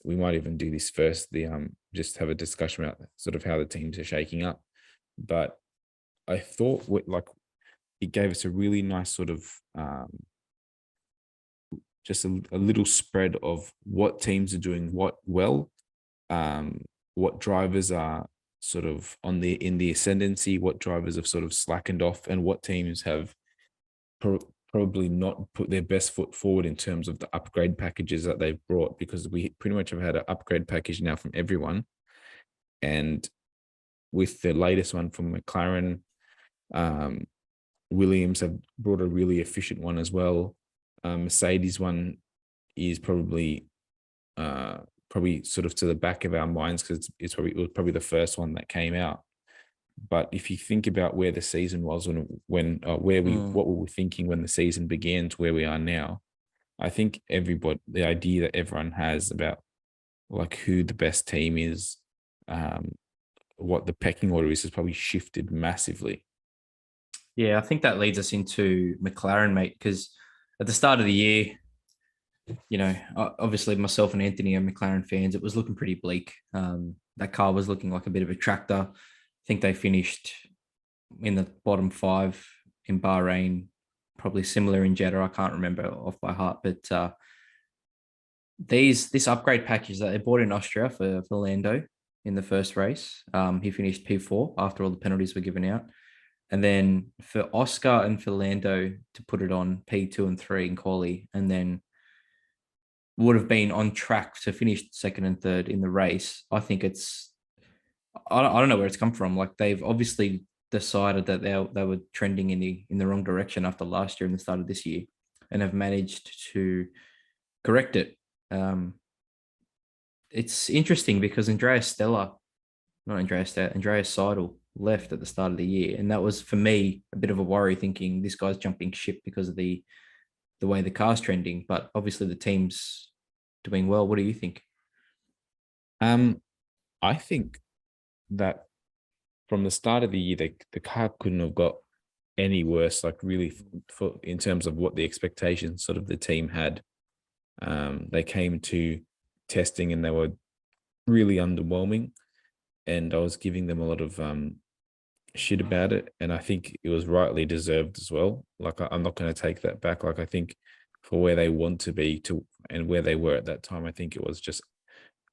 might even do this first. The just have a discussion about sort of how the teams are shaking up. But I thought it gave us a really nice sort of just a little spread of what teams are doing what well, what drivers are sort of in the ascendancy, what drivers have sort of slackened off, and what teams have probably not put their best foot forward in terms of the upgrade packages that they've brought, because we pretty much have had an upgrade package now from everyone. And with the latest one from McLaren, Williams have brought a really efficient one as well. Mercedes one is probably sort of to the back of our minds because it was probably the first one that came out. But if you think about where the season was what we were thinking when the season began to where we are now, I think the idea that everyone has about like who the best team is, what the pecking order is, has probably shifted massively. Yeah, I think that leads us into McLaren, mate, because at the start of the year, obviously myself and Anthony are McLaren fans. It was looking pretty bleak. That car was looking like a bit of a tractor. I think they finished in the bottom 5 in Bahrain, probably similar in Jeddah. I can't remember off by heart, but this upgrade package that they bought in Austria for Lando in the first race, he finished P4 after all the penalties were given out. And then for Oscar and for Lando to put it on P2 and 3 in quali, and then would have been on track to finish 2nd and 3rd in the race. I think I don't know where it's come from. Like, they've obviously decided that they were trending in the wrong direction after last year and the start of this year, and have managed to correct it. It's interesting because Andreas Seidel left at the start of the year, and that was for me a bit of a worry, thinking this guy's jumping ship because of the way the car's trending. But obviously the team's doing well. What do you think? I think that from the start of the year, the car couldn't have got any worse, like really for in terms of what the expectations sort of the team had. They came to testing and they were really underwhelming, and I was giving them a lot of shit about it, and I think it was rightly deserved as well. Like, I'm not going to take that back. Like, I think for where they want to be and where they were at that time, I think it was just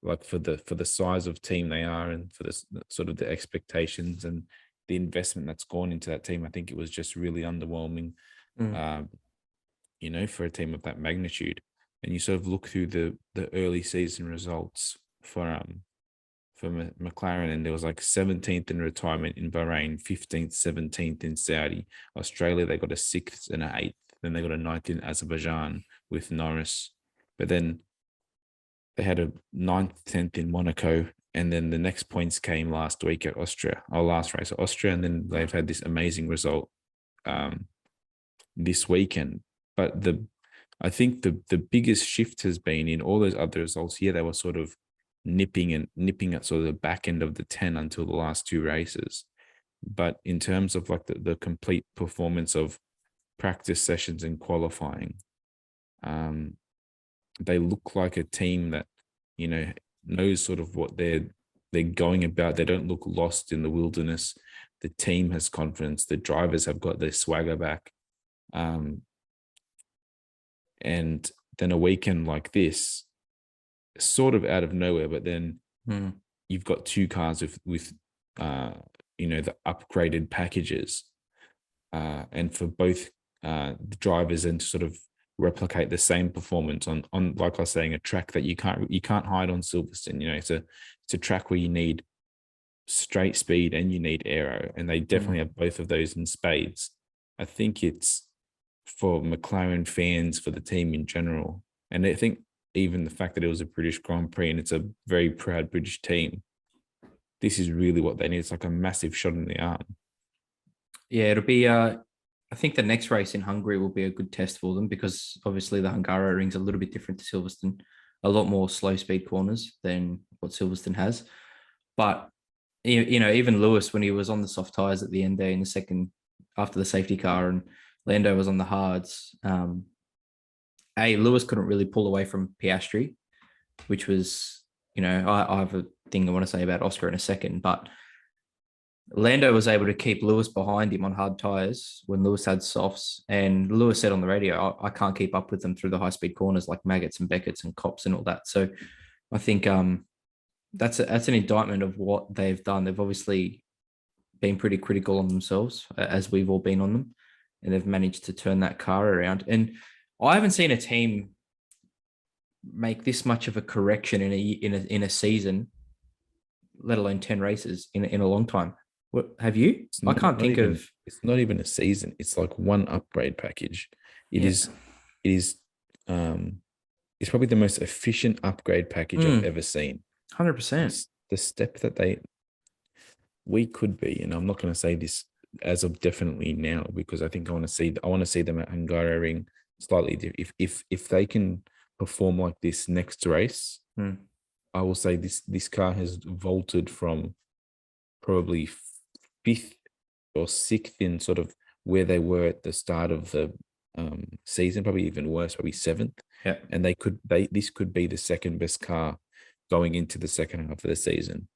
like for the size of team they are, and for the sort of the expectations and the investment that's gone into that team, I think it was just really underwhelming, for a team of that magnitude. And you sort of look through the early season results for McLaren, and there was like 17th in retirement in Bahrain, 15th, 17th in Saudi. Australia, they got a 6th and an 8th. Then they got a 9th in Azerbaijan with Norris. But then they had a 9th, 10th in Monaco. And then the next points came last week at last race at Austria. And then they've had this amazing result this weekend. But I think the biggest shift has been in all those other results. Yeah, they were sort of nipping at sort of the back end of the 10 until the last 2 races. But in terms of like the complete performance of practice sessions and qualifying, they look like a team that, knows sort of what they're going about. They don't look lost in the wilderness. The team has confidence. The drivers have got their swagger back. And then a weekend like this, sort of out of nowhere, but then you've got 2 cars with the upgraded packages, and for both the drivers, and to sort of replicate the same performance on like I was saying, a track that you can't hide on Silverstone. It's a track where you need straight speed and you need aero, and they definitely have both of those in spades. I think it's for McLaren fans, for the team in general, and I think even the fact that it was a British Grand Prix and it's a very proud British team, this is really what they need. It's like a massive shot in the arm. Yeah, it'll be I think the next race in Hungary will be a good test for them, because obviously the Hungaro ring's a little bit different to Silverstone, a lot more slow speed corners than what Silverstone has. But even Lewis, when he was on the soft tires at the end there in the second after the safety car, and Lando was on the hards, Lewis couldn't really pull away from Piastri, which was, I have a thing I want to say about Oscar in a second, but Lando was able to keep Lewis behind him on hard tires when Lewis had softs. And Lewis said on the radio, I can't keep up with them through the high-speed corners like Maggots and Beckett's and Cops and all that. So I think that's an indictment of what they've done. They've obviously been pretty critical on themselves, as we've all been on them, and they've managed to turn that car around. And I haven't seen a team make this much of a correction in a season, let alone 10 races in a long time. What have you? I can't think of. It's not even a season. It's like one upgrade package. It is. It's probably the most efficient upgrade package I've ever seen. 100%. The step that we could be, and I'm not going to say this as of definitely now, because I think I want to see them at Hungaroring slightly. If they can perform like this next race, I will say this car has vaulted from probably 5th or 6th in sort of where they were at the start of the season, probably even worse, probably 7th. Yeah. And this could be the second best car going into the second half of the season.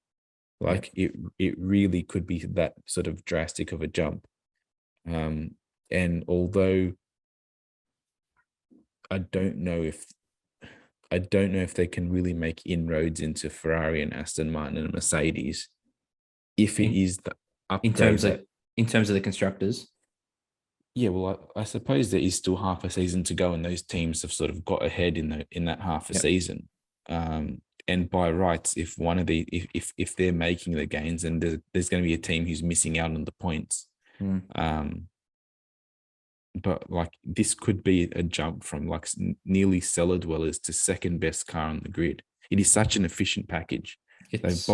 Like it really could be that sort of drastic of a jump. And although I don't know if they can really make inroads into Ferrari and Aston Martin and Mercedes, if it is the upgrade in terms of the constructors. Yeah, well, I suppose there is still half a season to go, and those teams have sort of got ahead in that half a season. And by rights, if one of the if they're making the gains, and there's going to be a team who's missing out on the points. But like this could be a jump from like nearly cellar dwellers to second best car on the grid. It is such an efficient package. They've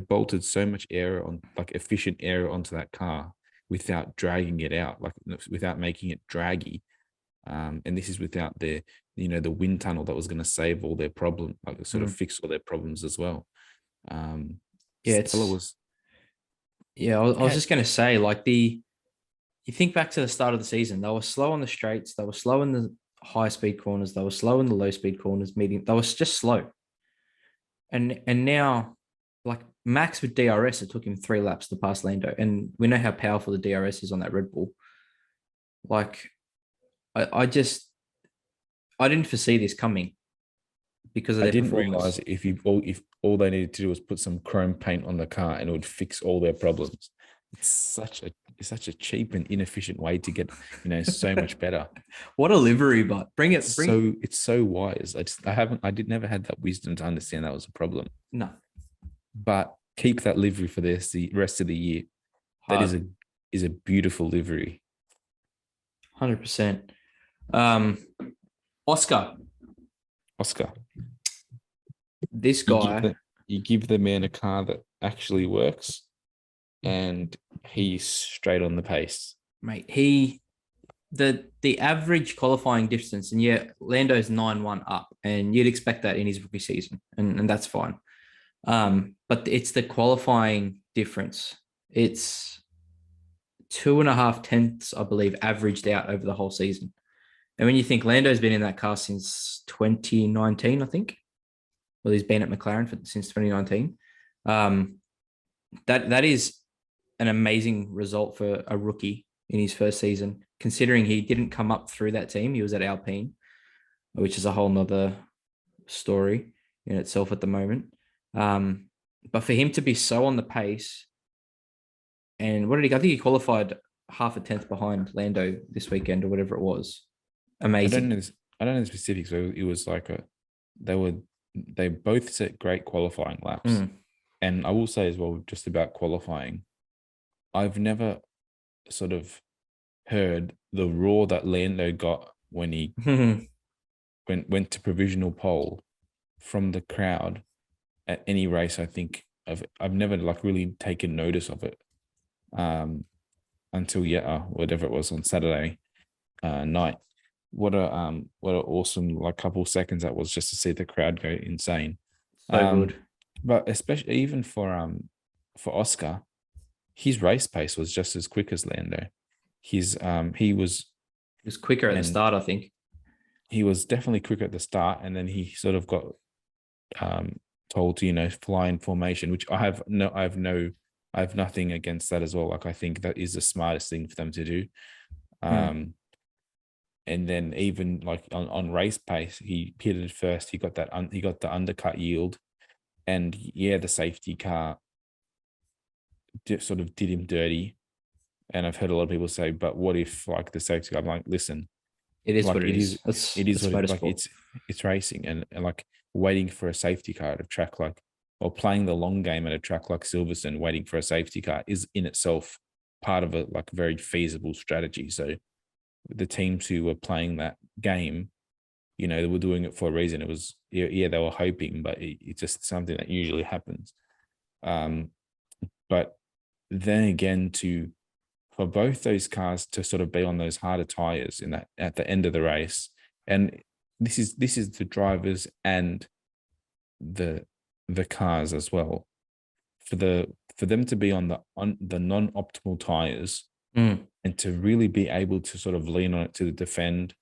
bolted so much air on, like efficient air onto that car without dragging it out, like without making it draggy. And this is without the wind tunnel that was going to save all their problem, like sort of fix all their problems as well. I was just going to say, like you think back to the start of the season, they were slow on the straights, they were slow in the high speed corners, they were slow in the low speed corners, medium, they were just slow. And now, like Max with DRS, it took him 3 laps to pass Lando. And we know how powerful the DRS is on that Red Bull. Like, I didn't foresee this coming because of their performance. I didn't realize if all they needed to do was put some chrome paint on the car and it would fix all their problems. It's such a cheap and inefficient way to get so much better. What a livery, but it's so wise. I never had that wisdom to understand that was a problem. No, but keep that livery for the rest of the year. That is a beautiful livery. 100%. Oscar. This guy, you give the man a car that actually works, and he's straight on the pace, mate. The average qualifying distance, and Lando's 9-1 up, and you'd expect that in his rookie season, and that's fine. But it's the qualifying difference. It's 2.5 tenths, I believe, averaged out over the whole season. And when you think Lando's been in that car since 2019, I think. Well, he's been at McLaren since 2019. That is an amazing result for a rookie in his first season, considering he didn't come up through that team. He was at Alpine, which is a whole nother story in itself at the moment. But for him to be so on the pace, and what did he? I think he qualified 0.5 tenth behind Lando this weekend or whatever it was. Amazing. I don't know the specifics. But it was like they both set great qualifying laps. And I will say as well, just about qualifying, I've never sort of heard the roar that Lando got when he went to provisional pole from the crowd at any race. I think I've never like really taken notice of it until whatever it was on Saturday night. What a awesome like couple seconds that was, just to see the crowd go insane. So good. But especially even for Oscar, his race pace was just as quick as Lando. He was quicker at the start, I think. He was definitely quicker at the start, and then he sort of got told to fly in formation, which I have nothing against that as well. Like I think that is the smartest thing for them to do. And then even like on race pace, he pitted first. He got he got the undercut yield, and the safety car sort of did him dirty. And I've heard a lot of people say, but what if like the safety car? I'm like, listen, It is like what it is. it is what motorsport. like it's racing, and like waiting for a safety car at a track like, or playing the long game at a track like Silverstone, waiting for a safety car is in itself part of a like very feasible strategy. So the teams who were playing that game, they were doing it for a reason. It was they were hoping, but it's just something that usually happens. But then again, for both those cars to sort of be on those harder tires at the end of the race, and this is the drivers and the cars as well, for them to be on the non-optimal tires and to really be able to sort of lean on it to defend.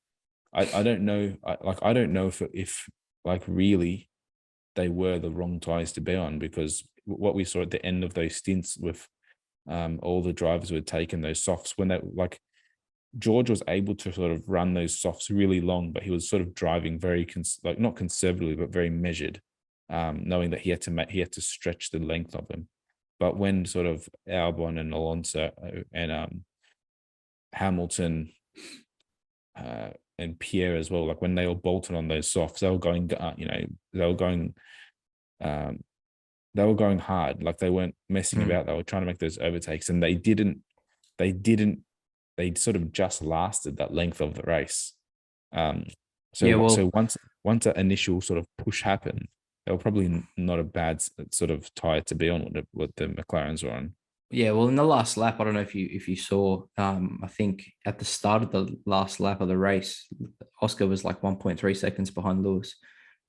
I don't know. I don't know if like really they were the wrong tires to be on, because what we saw at the end of those stints with all the drivers who had taken those softs, when they like George was able to sort of run those softs really long, but he was sort of driving very not conservatively, but very measured, knowing that he had to stretch the length of them. But when sort of Albon and Alonso and Hamilton and Pierre as well, like when they all bolted on those softs, they were going, they were going hard. Like they weren't messing about. They were trying to make those overtakes, and they sort of just lasted that length of the race. So once that initial sort of push happened, they were probably not a bad sort of tire to be on what the McLarens were on. Yeah, well, in the last lap, I don't know if you saw. I think at the start of the last lap of the race, Oscar was like 1.3 seconds behind Lewis,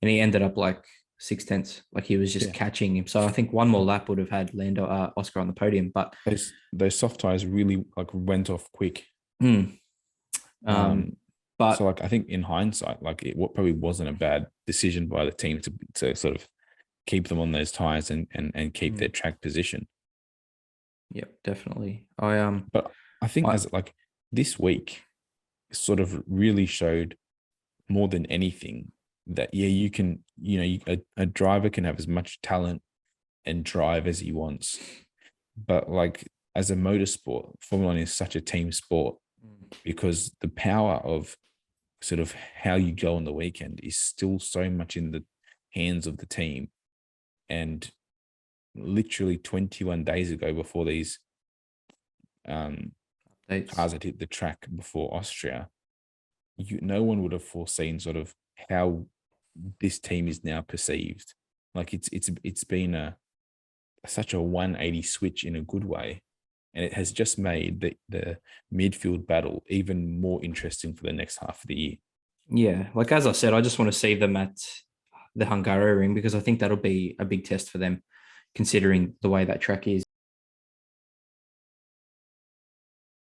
and he ended up like 6/10. Like he was just catching him. So I think one more lap would have had Oscar on the podium. But those soft tires really like went off quick. But so like I think in hindsight, like it probably wasn't a bad decision by the team to sort of keep them on those tires and keep their track position. Yep, definitely. But I think as like this week sort of really showed more than anything that you can, a driver can have as much talent and drive as he wants, but like as a motorsport, Formula One is such a team sport, because the power of sort of how you go on the weekend is still so much in the hands of the team. And literally 21 days ago, before these cars had hit the track before Austria, no one would have foreseen sort of how this team is now perceived. Like it's been such a 180 switch in a good way, and it has just made the midfield battle even more interesting for the next half of the year. Yeah, like as I said, I just want to see them at the Hungaroring, because I think that'll be a big test for them, considering the way that track is.